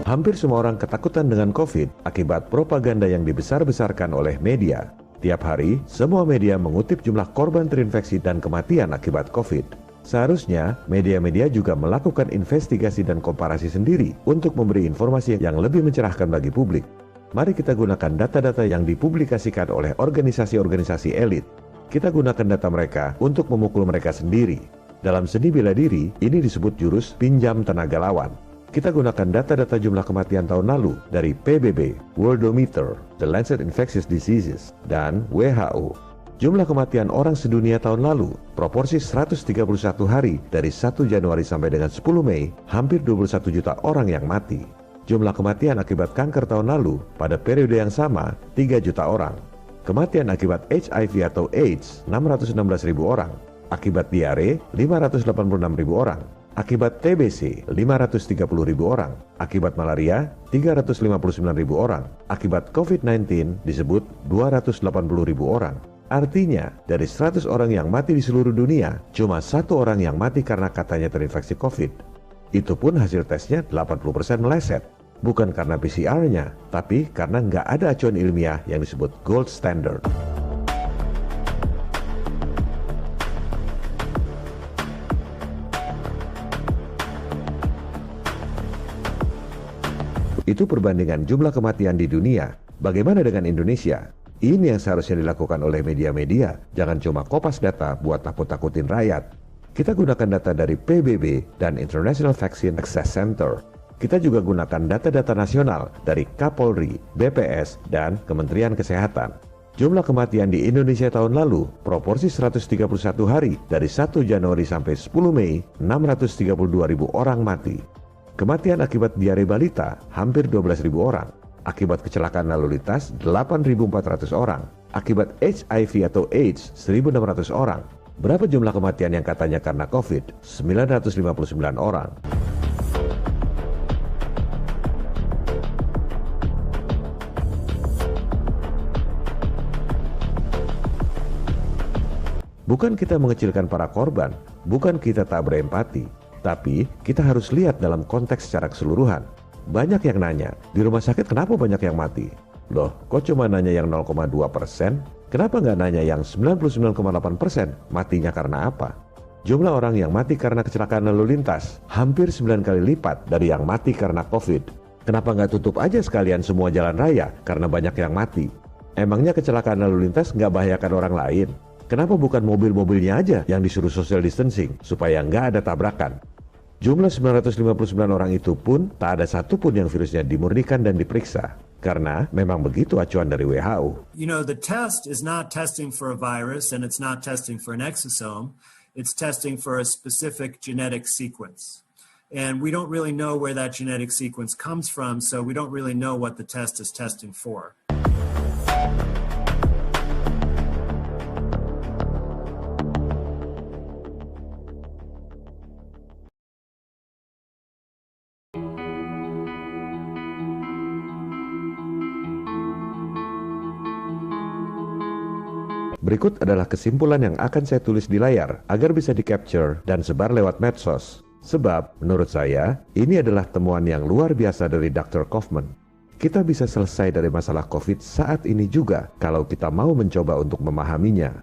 Hampir semua orang ketakutan dengan COVID akibat propaganda yang dibesar-besarkan oleh media. Tiap hari, semua media mengutip jumlah korban terinfeksi dan kematian akibat COVID. Seharusnya, media-media juga melakukan investigasi dan komparasi sendiri untuk memberi informasi yang lebih mencerahkan bagi publik. Mari kita gunakan data-data yang dipublikasikan oleh organisasi-organisasi elit. Kita gunakan data mereka untuk memukul mereka sendiri. Dalam seni bela diri, ini disebut jurus pinjam tenaga lawan. Kita gunakan data-data jumlah kematian tahun lalu dari PBB, Worldometer, The Lancet Infectious Diseases, dan WHO. Jumlah kematian orang sedunia tahun lalu, proporsi 131 hari dari 1 Januari sampai dengan 10 Mei, hampir 21 juta orang yang mati. Jumlah kematian akibat kanker tahun lalu, pada periode yang sama, 3 juta orang. Kematian akibat HIV atau AIDS, 616.000 orang. Akibat diare, 586.000 orang. Akibat TBC, 530.000 orang. Akibat malaria, 359.000 orang. Akibat COVID-19 disebut 280.000 orang. Artinya, dari 100 orang yang mati di seluruh dunia, cuma 1 orang yang mati karena katanya terinfeksi COVID. Itu pun hasil tesnya 80% meleset. Bukan karena PCR-nya, tapi karena nggak ada acuan ilmiah yang disebut gold standard. Itu perbandingan jumlah kematian di dunia. Bagaimana dengan Indonesia? Ini yang seharusnya dilakukan oleh media-media. Jangan cuma kopas data buat takut-takutin rakyat. Kita gunakan data dari PBB dan International Vaccine Access Center. Kita juga gunakan data-data nasional dari Kapolri, BPS, dan Kementerian Kesehatan. Jumlah kematian di Indonesia tahun lalu, proporsi 131 hari dari 1 Januari sampai 10 Mei, 632.000 orang mati. Kematian akibat diare balita hampir 12.000 orang. Akibat kecelakaan lalu lintas 8.400 orang. Akibat HIV atau AIDS 1.600 orang. Berapa jumlah kematian yang katanya karena COVID? 959 orang. Bukan kita mengecilkan para korban, bukan kita tak berempati. Tapi, kita harus lihat dalam konteks secara keseluruhan. Banyak yang nanya, di rumah sakit kenapa banyak yang mati? Loh, kok cuma nanya yang 0,2%? Kenapa nggak nanya yang 99,8%? Matinya karena apa? Jumlah orang yang mati karena kecelakaan lalu lintas hampir 9 kali lipat dari yang mati karena COVID. Kenapa nggak tutup aja sekalian semua jalan raya karena banyak yang mati? Emangnya kecelakaan lalu lintas nggak bahayakan orang lain? Kenapa bukan mobil-mobilnya aja yang disuruh social distancing supaya nggak ada tabrakan? Jumlah 959 orang itu pun tak ada satupun yang virusnya dimurnikan dan diperiksa. Karena memang begitu acuan dari WHO. You know, the test is not testing for a virus and it's not testing for an exosome. It's testing for a specific genetic sequence. And we don't really know where that genetic sequence comes from, so we don't really know what the test is testing for. Berikut adalah kesimpulan yang akan saya tulis di layar agar bisa di-capture dan sebar lewat medsos. Sebab, menurut saya, ini adalah temuan yang luar biasa dari Dr. Kaufman. Kita bisa selesai dari masalah COVID saat ini juga kalau kita mau mencoba untuk memahaminya.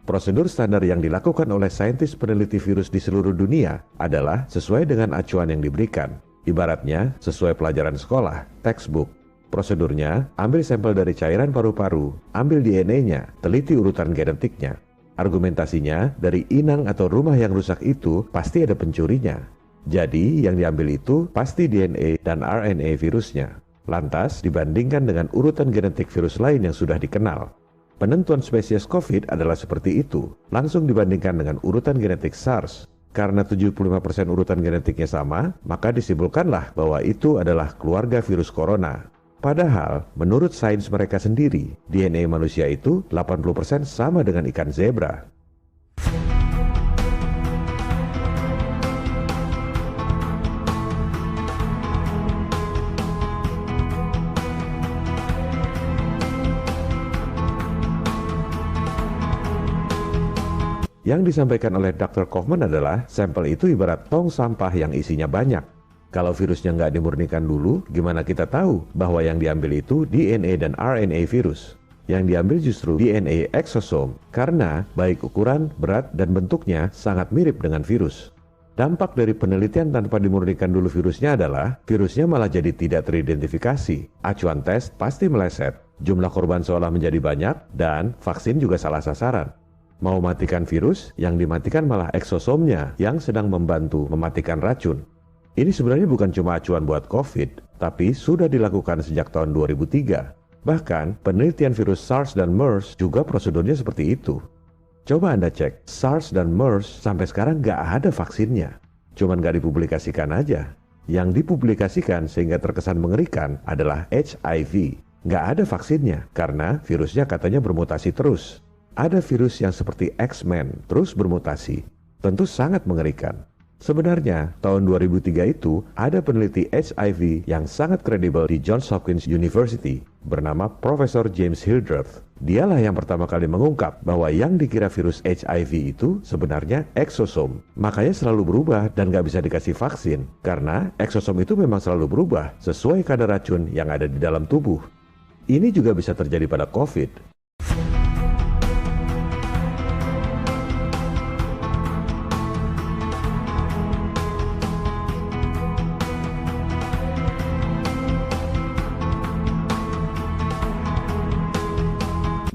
Prosedur standar yang dilakukan oleh saintis peneliti virus di seluruh dunia adalah sesuai dengan acuan yang diberikan. Ibaratnya, sesuai pelajaran sekolah, textbook. Prosedurnya, ambil sampel dari cairan paru-paru, ambil DNA-nya, teliti urutan genetiknya. Argumentasinya, dari inang atau rumah yang rusak itu pasti ada pencurinya. Jadi, yang diambil itu pasti DNA dan RNA virusnya. Lantas, dibandingkan dengan urutan genetik virus lain yang sudah dikenal. Penentuan spesies COVID adalah seperti itu, langsung dibandingkan dengan urutan genetik SARS. Karena 75% urutan genetiknya sama, maka disimpulkanlah bahwa itu adalah keluarga virus corona. Padahal, menurut sains mereka sendiri, DNA manusia itu 80% sama dengan ikan zebra. Yang disampaikan oleh Dr. Kaufman adalah sampel itu ibarat tong sampah yang isinya banyak. Kalau virusnya nggak dimurnikan dulu, gimana kita tahu bahwa yang diambil itu DNA dan RNA virus? Yang diambil justru DNA eksosom, karena baik ukuran, berat, dan bentuknya sangat mirip dengan virus. Dampak dari penelitian tanpa dimurnikan dulu virusnya adalah, virusnya malah jadi tidak teridentifikasi, acuan tes pasti meleset, jumlah korban seolah menjadi banyak, dan vaksin juga salah sasaran. Mau matikan virus, yang dimatikan malah eksosomnya yang sedang membantu mematikan racun. Ini sebenarnya bukan cuma acuan buat COVID, tapi sudah dilakukan sejak tahun 2003. Bahkan, penelitian virus SARS dan MERS juga prosedurnya seperti itu. Coba Anda cek, SARS dan MERS sampai sekarang nggak ada vaksinnya. Cuman nggak dipublikasikan aja. Yang dipublikasikan sehingga terkesan mengerikan adalah HIV. Nggak ada vaksinnya, karena virusnya katanya bermutasi terus. Ada virus yang seperti X-Men, terus bermutasi. Tentu sangat mengerikan. Sebenarnya, tahun 2003 itu ada peneliti HIV yang sangat kredibel di Johns Hopkins University bernama Profesor James Hildreth. Dialah yang pertama kali mengungkap bahwa yang dikira virus HIV itu sebenarnya eksosom. Makanya selalu berubah dan gak bisa dikasih vaksin, karena eksosom itu memang selalu berubah sesuai kadar racun yang ada di dalam tubuh. Ini juga bisa terjadi pada COVID.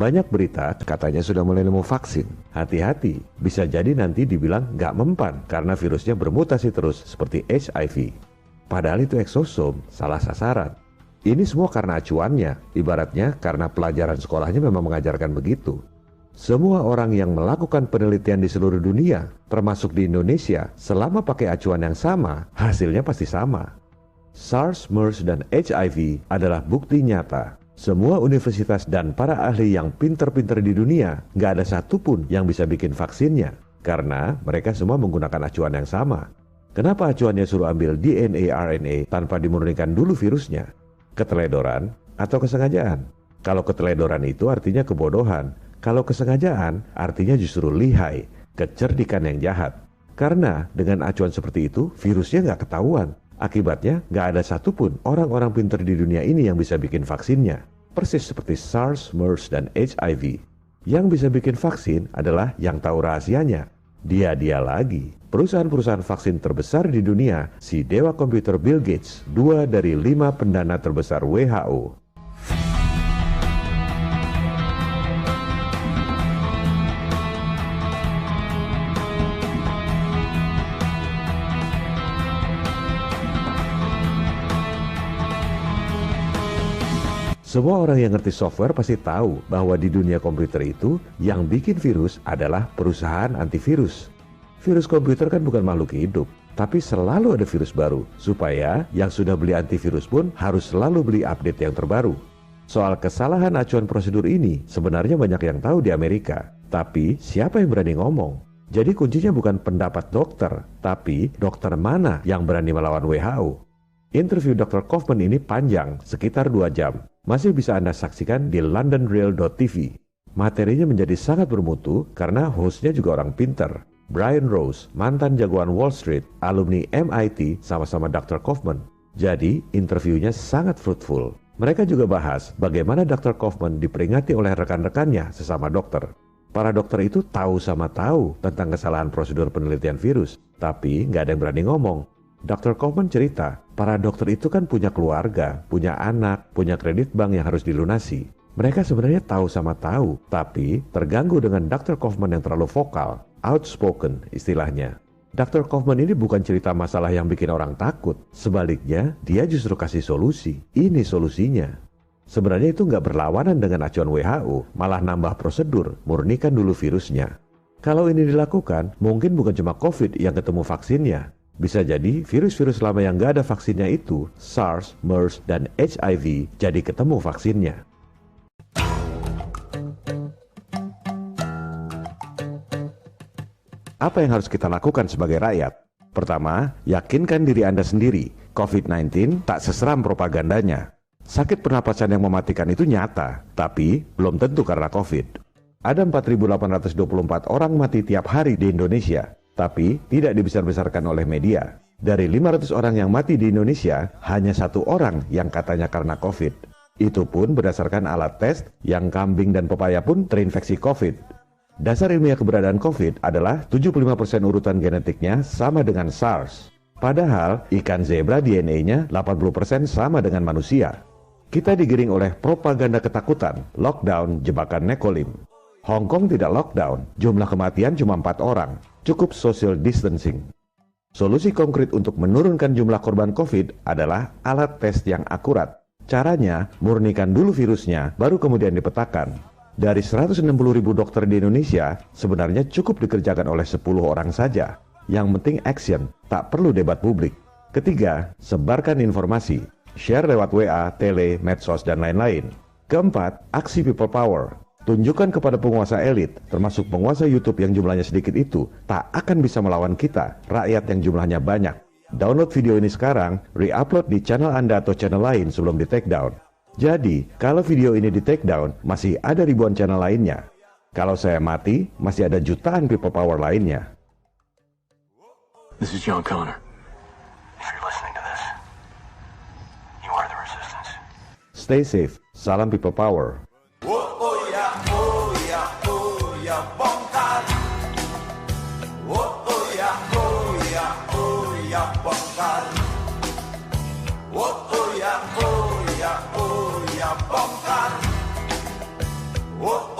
Banyak berita katanya sudah mulai nemu vaksin. Hati-hati, bisa jadi nanti dibilang nggak mempan karena virusnya bermutasi terus seperti HIV. Padahal itu eksosom, salah sasaran. Ini semua karena acuannya, ibaratnya karena pelajaran sekolahnya memang mengajarkan begitu. Semua orang yang melakukan penelitian di seluruh dunia, termasuk di Indonesia, selama pakai acuan yang sama, hasilnya pasti sama. SARS, MERS, dan HIV adalah bukti nyata. Semua universitas dan para ahli yang pinter-pinter di dunia, nggak ada satupun yang bisa bikin vaksinnya. Karena mereka semua menggunakan acuan yang sama. Kenapa acuannya suruh ambil DNA RNA tanpa dimurnikan dulu virusnya? Keteledoran atau kesengajaan? Kalau keteledoran itu artinya kebodohan. Kalau kesengajaan artinya justru lihai, kecerdikan yang jahat. Karena dengan acuan seperti itu, virusnya nggak ketahuan. Akibatnya, nggak ada satupun orang-orang pintar di dunia ini yang bisa bikin vaksinnya. Persis seperti SARS, MERS, dan HIV. Yang bisa bikin vaksin adalah yang tahu rahasianya. Dia lagi. Perusahaan-perusahaan vaksin terbesar di dunia, si dewa komputer Bill Gates, 2 dari 5 pendana terbesar WHO. Semua orang yang ngerti software pasti tahu bahwa di dunia komputer itu yang bikin virus adalah perusahaan antivirus. Virus komputer kan bukan makhluk hidup, tapi selalu ada virus baru, supaya yang sudah beli antivirus pun harus selalu beli update yang terbaru. Soal kesalahan acuan prosedur ini sebenarnya banyak yang tahu di Amerika, tapi siapa yang berani ngomong? Jadi kuncinya bukan pendapat dokter, tapi dokter mana yang berani melawan WHO. Interview Dr. Kaufman ini panjang, sekitar 2 jam. Masih bisa Anda saksikan di londonreal.tv. Materinya menjadi sangat bermutu karena hostnya juga orang pinter. Brian Rose, mantan jagoan Wall Street, alumni MIT, sama-sama Dr. Kaufman. Jadi, interviewnya sangat fruitful. Mereka juga bahas bagaimana Dr. Kaufman diperingati oleh rekan-rekannya sesama dokter. Para dokter itu tahu sama tahu tentang kesalahan prosedur penelitian virus, tapi nggak ada yang berani ngomong. Dr. Kaufman cerita, para dokter itu kan punya keluarga, punya anak, punya kredit bank yang harus dilunasi. Mereka sebenarnya tahu sama tahu, tapi terganggu dengan Dr. Kaufman yang terlalu vokal, outspoken istilahnya. Dr. Kaufman ini bukan cerita masalah yang bikin orang takut. Sebaliknya, dia justru kasih solusi. Ini solusinya. Sebenarnya itu nggak berlawanan dengan acuan WHO, malah nambah prosedur, murnikan dulu virusnya. Kalau ini dilakukan, mungkin bukan cuma COVID yang ketemu vaksinnya. Bisa jadi virus-virus lama yang nggak ada vaksinnya itu, SARS, MERS, dan HIV, jadi ketemu vaksinnya. Apa yang harus kita lakukan sebagai rakyat? Pertama, yakinkan diri Anda sendiri, COVID-19 tak seseram propagandanya. Sakit pernapasan yang mematikan itu nyata, tapi belum tentu karena COVID. Ada 4.824 orang mati tiap hari di Indonesia, tapi tidak dibesar-besarkan oleh media. Dari 500 orang yang mati di Indonesia, hanya 1 orang yang katanya karena COVID. Itu pun berdasarkan alat tes yang kambing dan pepaya pun terinfeksi COVID. Dasar ilmiah keberadaan COVID adalah 75% urutan genetiknya sama dengan SARS. Padahal ikan zebra DNA-nya 80% sama dengan manusia. Kita digiring oleh propaganda ketakutan, lockdown, jebakan Nekolim. Hong Kong tidak lockdown, jumlah kematian cuma 4 orang, cukup social distancing. Solusi konkret untuk menurunkan jumlah korban COVID adalah alat tes yang akurat. Caranya, murnikan dulu virusnya, baru kemudian dipetakan. Dari 160.000 dokter di Indonesia, sebenarnya cukup dikerjakan oleh 10 orang saja. Yang penting action, tak perlu debat publik. Ketiga, sebarkan informasi. Share lewat WA, tele, medsos, dan lain-lain. Keempat, aksi people power. Tunjukkan kepada penguasa elit, termasuk penguasa YouTube yang jumlahnya sedikit itu, tak akan bisa melawan kita, rakyat yang jumlahnya banyak. Download video ini sekarang, re-upload di channel Anda atau channel lain sebelum di take down. Jadi, kalau video ini di take down, masih ada ribuan channel lainnya. Kalau saya mati, masih ada jutaan people power lainnya. This is John Connor. If you're listening to this, you are the resistance. Stay safe. Salam people power. Bongkar. Oh,